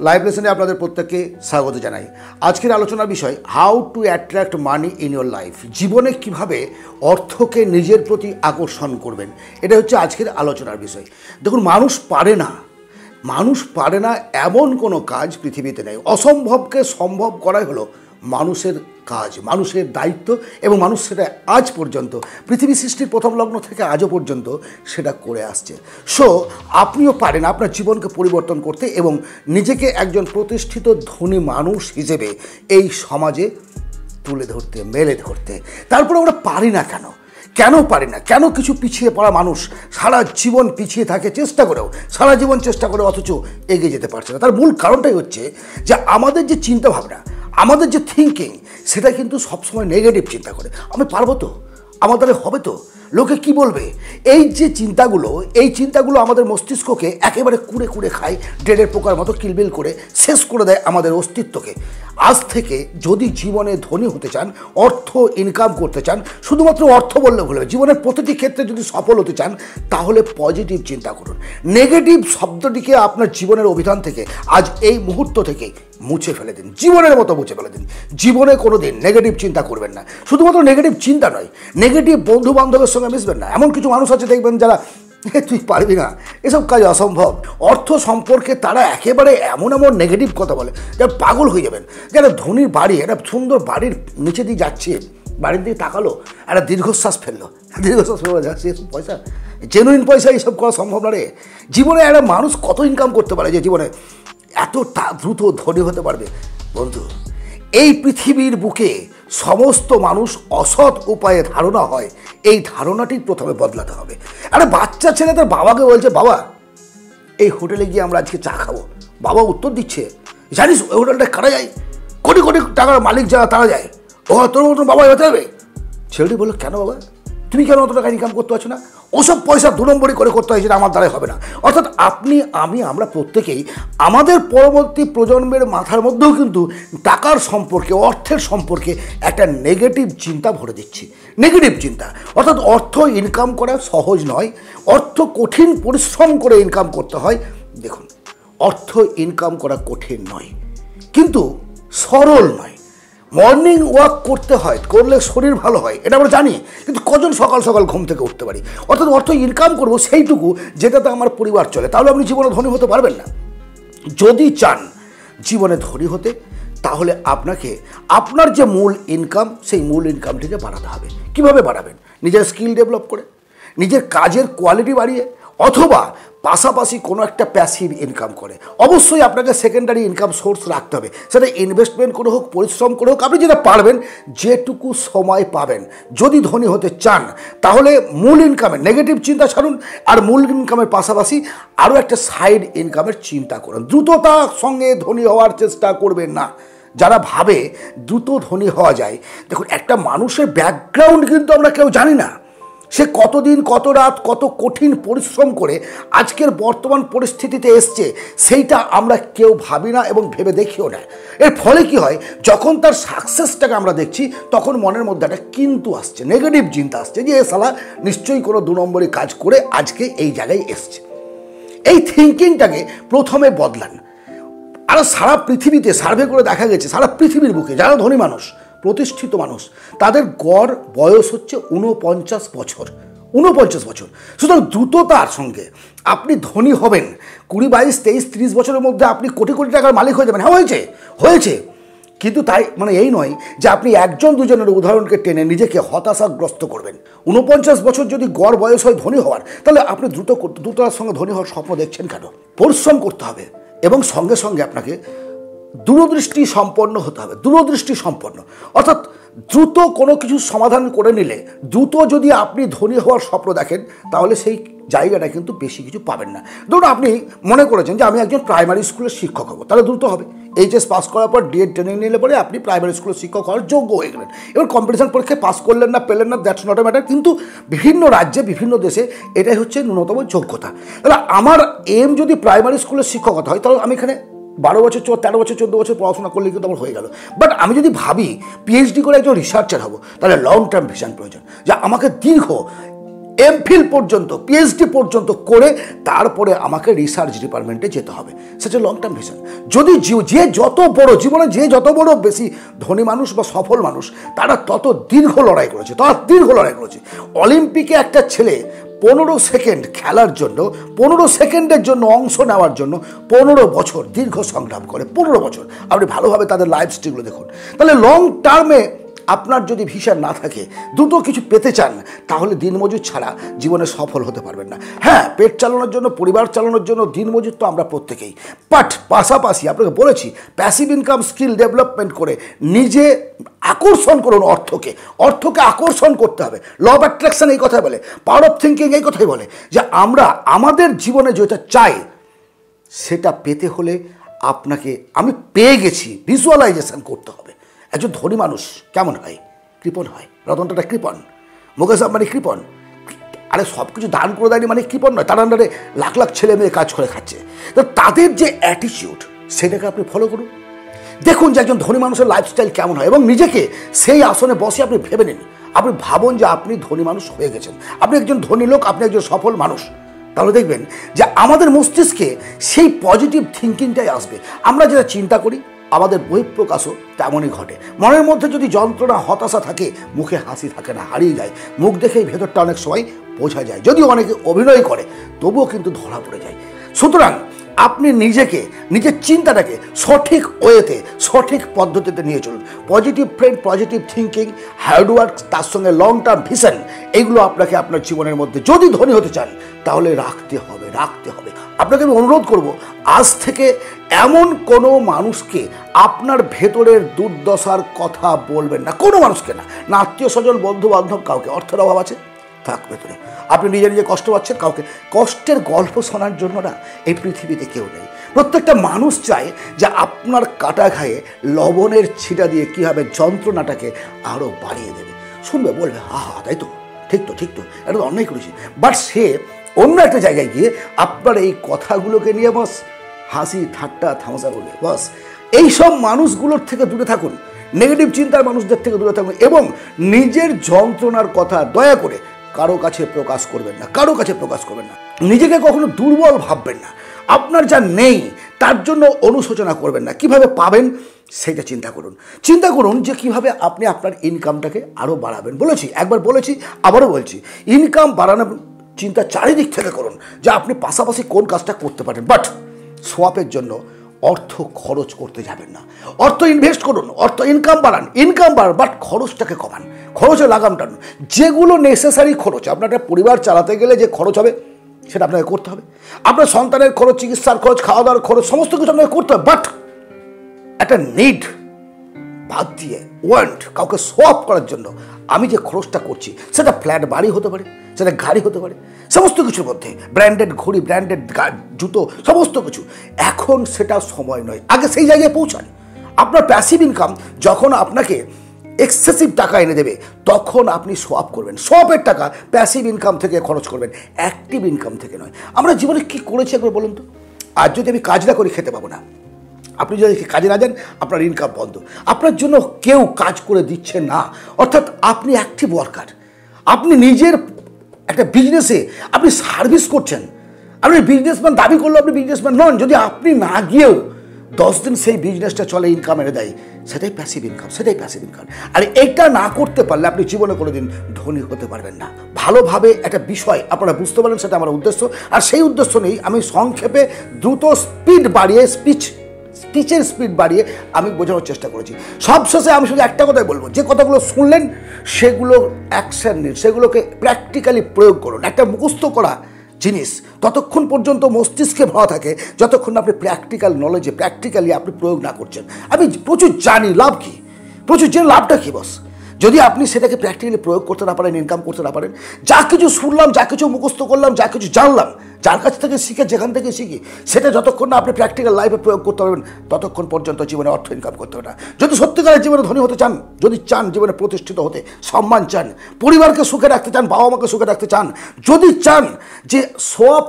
Live লেসনে আপনাদের প্রত্যেককে স্বাগত জানাই। আজকের আলোচনার বিষয় how to attract money in your life. জীবনে কিভাবে অর্থকে নিজের প্রতি আকর্ষণ করবেন, এটা হচ্ছে আজকের আলোচনার বিষয়। দেখুন, মানুষ পারে না এমন কোনো কাজ পৃথিবীতে নেই। অসম্ভবকে সম্ভব করাই হলো মানুষের কাজ, মানুষের দায়িত্ব, এবং মানুষ সেটা আজ পর্যন্ত পৃথিবী সৃষ্টির প্রথম লগ্ন থেকে আজও পর্যন্ত সেটা করে আসছে। সো আপনিও পারেন আপনার জীবনকে পরিবর্তন করতে এবং নিজেকে একজন প্রতিষ্ঠিত ধনী মানুষ হিসেবে এই সমাজে তুলে ধরতে, মেলে ধরতে। তারপরে আমরা পারি না কেন কিছু পিছিয়ে পড়া মানুষ সারা জীবন পিছিয়ে থাকে, সারা জীবন চেষ্টা করে, অথচ এগিয়ে যেতে পারছে না। তার মূল কারণটাই হচ্ছে যে আমাদের যে চিন্তাভাবনা, আমাদের যে থিঙ্কিং, সেটা কিন্তু সবসময় নেগেটিভ চিন্তা করে। আমি পারবো তো, আমার দ্বারা হবে তো, লোকে কি বলবে, এই চিন্তাগুলো আমাদের মস্তিষ্ককে একেবারে কুড়ে খায়, ডেডের পোকার মতো কিলবিল করে শেষ করে দেয় আমাদের অস্তিত্বকে। আজ থেকে যদি জীবনে ধনী হতে চান, অর্থ ইনকাম করতে চান, শুধুমাত্র অর্থ বললে ভুল হবে, জীবনের প্রতিটি ক্ষেত্রে যদি সফল হতে চান, তাহলে পজিটিভ চিন্তা করুন। নেগেটিভ শব্দটিকে আপনার জীবনের অভিধান থেকে আজ এই মুহূর্ত থেকে মুছে ফেলে দিন, জীবনের মতো মুছে ফেলে দিন। জীবনে কোনো দিন নেগেটিভ চিন্তা করবেন না। শুধুমাত্র নেগেটিভ চিন্তা নয়, নেগেটিভ বন্ধু বান্ধবের সঙ্গে মিশবেন না। এমন কিছু মানুষ আছে দেখবেন যারা তুই পারবি না, এসব কাজ অসম্ভব। অর্থ সম্পর্কে তারা একেবারে এমন নেগেটিভ কথা বলে যা পাগল হয়ে যাবেন। যারা ধনীর বাড়ি, একটা সুন্দর বাড়ির নিচে দিয়ে যাচ্ছে, বাড়ির দিকে তাকালো, একটা দীর্ঘশ্বাস ফেললো যাচ্ছে, এসব পয়সা, জেনুইন পয়সা, এইসব করা সম্ভব না রে। জীবনে একটা মানুষ কত ইনকাম করতে পারে যে জীবনে এত দ্রুত ধনী হতে পারবে? বন্ধু, এই পৃথিবীর বুকে সমস্ত মানুষ অসৎ উপায়ে ধারণা হয়, এই ধারণাটি প্রথমে বদলাতে হবে। আরে বাচ্চা ছেলে তার বাবাকে বলছে, বাবা এই হোটেলে গিয়ে আমরা আজকে চা খাবো। বাবা উত্তর দিচ্ছে, জানিস ওই হোটেলটা কারা যায়? কোটি কোটি টাকার মালিক যারা তারা যায়। ও তোর মতন বাবা এতে হবে? ছেলেটি বললো, কেন বাবা, তুমি কেন অত টাকা ইনকাম করতে পারছো না? ওসব পয়সা 2 নম্বরই করে করতে হয়, সেটা আমার দ্বারাই হবে না। অর্থাৎ আপনি, আমরা প্রত্যেকেই আমাদের পরবর্তী প্রজন্মের মাথার মধ্যেও কিন্তু টাকার সম্পর্কে, অর্থের সম্পর্কে একটা নেগেটিভ চিন্তা ভরে দিচ্ছি। নেগেটিভ চিন্তা, অর্থাৎ অর্থ ইনকাম করা সহজ নয়, অর্থ কঠিন পরিশ্রম করে ইনকাম করতে হয়। দেখুন, অর্থ ইনকাম করা কঠিন নয়, কিন্তু সরল নয়। মর্নিং ওয়াক করতে হয়, করলে শরীর ভালো হয়, এটা আমরা জানি, কিন্তু কজন সকাল সকাল ঘুম থেকে উঠতে পারি? অর্থাৎ অর্থ ইনকাম করবো সেইটুকু যেটাতে আমার পরিবার চলে, তাহলে আপনি জীবনে ধনী হতে পারবেন না। যদি চান জীবনে ধনী হতে, তাহলে আপনাকে আপনার যে মূল ইনকাম, সেই মূল ইনকামটিকে বাড়াতে হবে। কিভাবে বাড়াবেন? নিজের স্কিল ডেভেলপ করে, নিজের কাজের কোয়ালিটি বাড়িয়ে, অথবা পাশাপাশি কোনো একটা প্যাসিভ ইনকাম করে। অবশ্যই আপনাকে সেকেন্ডারি ইনকাম সোর্স রাখতে হবে, সেটা ইনভেস্টমেন্ট করে হোক, পরিশ্রম করে হোক, আপনি যেটা পারবেন, যেটুকু সময় পাবেন। যদি ধনী হতে চান, তাহলে মূল ইনকামের নেগেটিভ চিন্তা ছাড়ুন, আর মূল ইনকামের পাশাপাশি আরও একটা সাইড ইনকামের চিন্তা করুন। দ্রুততার সঙ্গে ধনী হওয়ার চেষ্টা করবেন না। যারা ভাবে দ্রুত ধনী হওয়া যায়, দেখুন, একটা মানুষের ব্যাকগ্রাউন্ড কিন্তু আমরা কেউ জানি না। সে কতদিন, কত রাত, কত কঠিন পরিশ্রম করে আজকের বর্তমান পরিস্থিতিতে এসছে, সেইটা আমরা কেউ ভাবি না এবং ভেবে দেখিও না। এর ফলে কি হয়, যখন তার সাকসেসটাকে আমরা দেখছি, তখন মনের মধ্যে একটা কিন্তু আসছে, নেগেটিভ চিন্তা আসছে, যে এ শালা নিশ্চয়ই কোনো 2 নম্বরই কাজ করে আজকে এই জায়গায় এসছে। এই থিঙ্কিংটাকে প্রথমে বদলান। আর সারা পৃথিবীতে সার্ভে করে দেখা গেছে, সারা পৃথিবীর বুকে যারা ধনী মানুষ, প্রতিষ্ঠিত মানুষ, তাদের গড় বয়স হচ্ছে 49 বছর। 49 বছর। সুতরাং দ্রুততার সঙ্গে আপনি ধনী হবেন। 20, 22, 23, 30 বছরের মধ্যে আপনি কোটি কোটি টাকার মালিক হয়ে যাবেন। হ্যাঁ, হয়েছে। কিন্তু তাই এই নয় যে আপনি 1-2 জনের উদাহরণকে টেনে নিজেকে হতাশাগ্রস্ত করবেন। 49 বছর যদি গড় বয়স হয় ধনী হওয়ার, তাহলে আপনি দ্রুততার সঙ্গে ধনী হওয়ার স্বপ্ন দেখছেন কেন? পরিশ্রম করতে হবে এবং সঙ্গে সঙ্গে আপনাকে দূরদৃষ্টি সম্পন্ন হতে হবে। দূরদৃষ্টি সম্পন্ন অর্থাৎ দ্রুত কোনো কিছু সমাধান করে নিলে, দ্রুত যদি আপনি ধনী হওয়ার স্বপ্ন দেখেন, তাহলে সেই জায়গাটা কিন্তু বেশি কিছু পাবেন না। ধরুন আপনি মনে করেছেন যে আমি একজন প্রাইমারি স্কুলের শিক্ষক হব, তাহলে দ্রুত হবে। এইচএস পাস করার পর ডিএড ট্রেনিং নিলে পরে আপনি প্রাইমারি স্কুলের শিক্ষক হওয়ার যোগ্য হয়ে গেলেন। এবার কম্পিটিশন পরীক্ষায় পাস করলেন না, পেলেন না, দ্যাটস নট এ ম্যাটার। কিন্তু বিভিন্ন রাজ্যে, বিভিন্ন দেশে এটাই হচ্ছে ন্যূনতম যোগ্যতা। তাহলে আমার এম যদি প্রাইমারি স্কুলের শিক্ষকতা হয়, তাহলে আমি এখানে 12 বছর, 13 বছর, 14 বছর পড়াশোনা করলে কিন্তু আমার হয়ে গেল। বাট আমি যদি ভাবি পিএইচডি করে একজন রিসার্চার হব, তাহলে লং টার্ম ভিশন প্রয়োজন, যা আমাকে দীর্ঘ এমফিল পর্যন্ত পিএইচডি পর্যন্ত করে তারপরে আমাকে রিসার্চ ডিপার্টমেন্টে যেতে হবে। সেটা লং টার্ম ভিশন। যদি যে যত বড় জীবনে যে যত বড় বেশি ধনী মানুষ বা সফল মানুষ তারা তত দীর্ঘ লড়াই করেছে, অলিম্পিকে একটা ছেলে 15 সেকেন্ড খেলার জন্য 15 সেকেন্ডের জন্য অংশ নেওয়ার জন্য 15 বছর দীর্ঘ সংগ্রাম করে। 15 বছর আপনি ভালোভাবে তাদের লাইফ স্টাইলগুলো দেখুন। তাহলে লং টার্মে আপনার যদি ভিশন না থাকে, দুটো কিছু পেতে চান, তাহলে দিনমজুর ছাড়া জীবনে সফল হতে পারবেন না। হ্যাঁ, পেট চালানোর জন্য, পরিবার চালানোর জন্য দিনমজুর তো আমরা প্রত্যেকেই, বাট পাশাপাশি আপনাকে বলেছি প্যাসিভ ইনকাম স্কিল ডেভেলপমেন্ট করে নিজে আকর্ষণ করুন অর্থকে আকর্ষণ করতে হবে। ল অফ অ্যাট্রাকশন এই কথাই বলে, পাওয়ার অফ থিঙ্কিং এই কথাই বলে যে আমরা আমাদের জীবনে যেটা চাই সেটা পেতে হলে আপনাকে আমি পেয়ে গেছি ভিজুয়ালাইজেশন করতে হবে। একজন ধনী মানুষ কেমন হয়? কৃপণ হয়। রতন টাটা কৃপণ, মুকেশ আম্বানি কৃপণ। আরে সব কিছু দান করে দেয়নি মানে কৃপণ নয়, তার আন্ডারে লাখ লাখ ছেলে মেয়ে কাজ করে খাচ্ছে। তো তাদের যে অ্যাটিটিউড সেটাকে আপনি ফলো করুন, দেখুন যে একজন ধনী মানুষের লাইফস্টাইল কেমন হয় এবং নিজেকে সেই আসনে বসে আপনি ভেবে নিন। আপনি ভাবুন যে আপনি ধনী মানুষ হয়ে গেছেন, আপনি একজন ধনী লোক, আপনি একজন সফল মানুষ। তাহলে দেখবেন যে আমাদের মস্তিষ্কে সেই পজিটিভ থিঙ্কিংটাই আসবে। আমরা যেটা চিন্তা করি আমাদের বহিঃপ্রকাশও তেমনই ঘটে। মনের মধ্যে যদি যন্ত্রণা হতাশা থাকে, মুখে হাসি থাকে না, হারিয়ে যায়। মুখ দেখেই ভেতরটা অনেক সময় বোঝা যায়, যদিও অনেকে অভিনয় করে তবুও কিন্তু ধরা পড়ে যায়। সুতরাং আপনি নিজের চিন্তাটাকে সঠিক ওয়েতে, সঠিক পদ্ধতিতে নিয়ে চলুন। Positive friend, positive thinking, hard work, তার সঙ্গে লং টার্ম ভিশন, এইগুলো আপনাকে আপনার জীবনের মধ্যে যদি ধনী হতে চান তাহলে রাখতে হবে। আপনাকে আমি অনুরোধ করব, আজ থেকে এমন কোনো মানুষকে আপনার ভেতরের দুর্দশার কথা বলবেন না, কোনো মানুষকে না, না আত্মীয় স্বজন, বন্ধু বান্ধব, কাউকে। অর্থের অভাব আছে, থাক ভেতরে। আপনি নিজে কষ্ট পাচ্ছেন, কাউকে কষ্টের গল্প শোনার জন্য না এই পৃথিবীতে কেউ নেই। প্রত্যেকটা মানুষ চায় যে আপনার কাটা ঘায়ে লবণের ছিটা দিয়ে কীভাবে যন্ত্রণাটাকে আরও বাড়িয়ে দেবে। শুনবে, বলবে হা হা, তাই তো, ঠিক তো, এটা তো অন্যায় করেছি। বাট সে অন্য একটা জায়গায় গিয়ে আপনার এই কথাগুলোকে নিয়ে বাস হাসি ঠাট্টা থামসা করবে। বাস এইসব মানুষগুলোর থেকে দূরে থাকুন, নেগেটিভ চিন্তার মানুষদের থেকে দূরে থাকুন এবং নিজের যন্ত্রণার কথা দয়া করে কারো কাছে প্রকাশ করবেন না। নিজেকে কখনো দুর্বল ভাববেন না। আপনার যা নেই তার জন্য অনুশোচনা করবেন না। কিভাবে পাবেন সেটা চিন্তা করুন যে কিভাবে আপনি আপনার ইনকামটাকে আরও বাড়াবেন। একবার বলেছি, আবারও বলছি, ইনকাম বাড়ানোর চিন্তা চারিদিক থেকে করুন যে আপনি পাশাপাশি কোন কাজটা করতে পারেন। বাট সোয়াপের জন্য অর্থ খরচ করতে যাবেন না। অর্থ ইনভেস্ট করুন, ইনকাম বাড়ান, বাট খরচটাকে কমান, খরচে লাগাম টানুন। যেগুলো নেসেসারি খরচ, আপনার একটা পরিবার চালাতে গেলে যে খরচ হবে সেটা আপনাকে করতে হবে। আপনার সন্তানের খরচ, চিকিৎসার খরচ, খাওয়া দাওয়ার খরচ, সমস্ত কিছু আপনাকে করতে হবে। বাট একটা নিড বাদ দিয়ে ওয়ান্ট, কাউকে সোয়াপ করার জন্য আমি যে খরচটা করছি সেটা ফ্ল্যাট বাড়ি হতে পারে, সেটা গাড়ি হতে পারে, সমস্ত কিছুর মধ্যে ব্র্যান্ডেড ঘড়ি, ব্র্যান্ডেড জুতো, সমস্ত কিছু। এখন সেটা সময় নয়, আগে সেই জায়গায় পৌঁছান। আপনার প্যাসিভ ইনকাম যখন আপনাকে এক্সেসিভ টাকা এনে দেবে তখন আপনি সোয়াপ করবেন। সোয়াপের টাকা প্যাসিভ ইনকাম থেকে খরচ করবেন, অ্যাক্টিভ ইনকাম থেকে নয়। আমরা জীবনে কী করেছি একবার বলুন তো? আজ যদি আমি কাজ না করি খেতে পাবো না। আপনি যদি কাজে না যান আপনার ইনকাম বন্ধ। আপনার জন্য কেউ কাজ করে দিচ্ছে না, অর্থাৎ আপনি অ্যাক্টিভ ওয়ার্কার। আপনি নিজের একটা বিজনেসে আপনি সার্ভিস করছেন। আপনি বিজনেসম্যান দাবি করলেও আপনি বিজনেসম্যান নন যদি আপনি না গিয়েও 10 দিন সেই বিজনেসটা চলে, ইনকাম এনে দেয়, সেটাই প্যাসিভ ইনকাম। আর এটা না করতে পারলে আপনি জীবনে কোনোদিন ধনী হতে পারবেন না। ভালোভাবে একটা বিষয় আপনারা বুঝতে পারেন, সেটা আমার উদ্দেশ্য। আর সেই উদ্দেশ্য নেই আমি সংক্ষেপে দ্রুত স্পিচের স্পিড বাড়িয়ে আমি বোঝানোর চেষ্টা করেছি। সবশেষে আমি শুধু একটা কথাই বলবো, যে কথাগুলো শুনলেন সেগুলো অ্যাকশন নিন, সেগুলোকে প্র্যাকটিক্যালি প্রয়োগ করুন। একটা মুখস্থ করা জিনিস ততক্ষণ পর্যন্ত মস্তিষ্কে ভরা থাকে যতক্ষণ আপনি প্র্যাকটিক্যাল নলেজে প্র্যাকটিক্যালি আপনি প্রয়োগ না করছেন। আমি প্রচুর জানি, লাভ কি? প্রচুর জেনে লাভটা কী বস? যদি আপনি সেটাকে প্র্যাকটিক্যালি প্রয়োগ করতে না পারেন, ইনকাম করতে না পারেন, যা কিছু শুনলাম, যা কিছু মুখস্থ করলাম, যা কিছু জানলাম, যার কাছ থেকে শিখে, যেখান থেকে শিখি, সেটা যতক্ষণ না আপনি প্র্যাকটিক্যাল লাইফে প্রয়োগ করতে পারবেন ততক্ষণ পর্যন্ত জীবনে অর্থ ইনকাম করতে হবে না। যদি সত্যিকারের জীবনে ধনী হতে চান, যদি চান জীবনে প্রতিষ্ঠিত হতে, সম্মান চান, পরিবারকে সুখে রাখতে চান, বাবা মাকে সুখে রাখতে চান, যদি চান যে সোয়াপ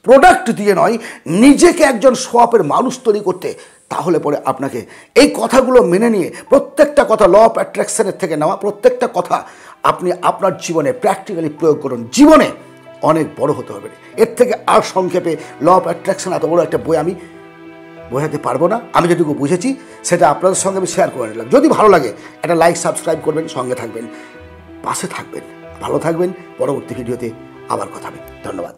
প্রোডাক্ট দিয়ে নয় নিজেকে একজন সোয়াপের মানুষ তৈরি করতে, তাহলে পরে আপনাকে এই কথাগুলো মেনে নিয়ে প্রত্যেকটা কথা ল অফ অ্যাট্রাকশনের থেকে নেওয়া, প্রত্যেকটা কথা আপনি আপনার জীবনে প্র্যাকটিক্যালি প্রয়োগ করুন, জীবনে অনেক বড় হতে হবে। এর থেকে আর সংক্ষেপে ল অফ অ্যাট্রাকশন এত বড় একটা বই আমি বোঝাতে পারবো না। আমি যেটুকু বুঝেছি সেটা আপনাদের সঙ্গে আমি শেয়ার করে নিলাম। যদি ভালো লাগে একটা লাইক সাবস্ক্রাইব করবেন, সঙ্গে থাকবেন, পাশে থাকবেন, ভালো থাকবেন। পরবর্তী ভিডিওতে আবার কথা হবে। ধন্যবাদ।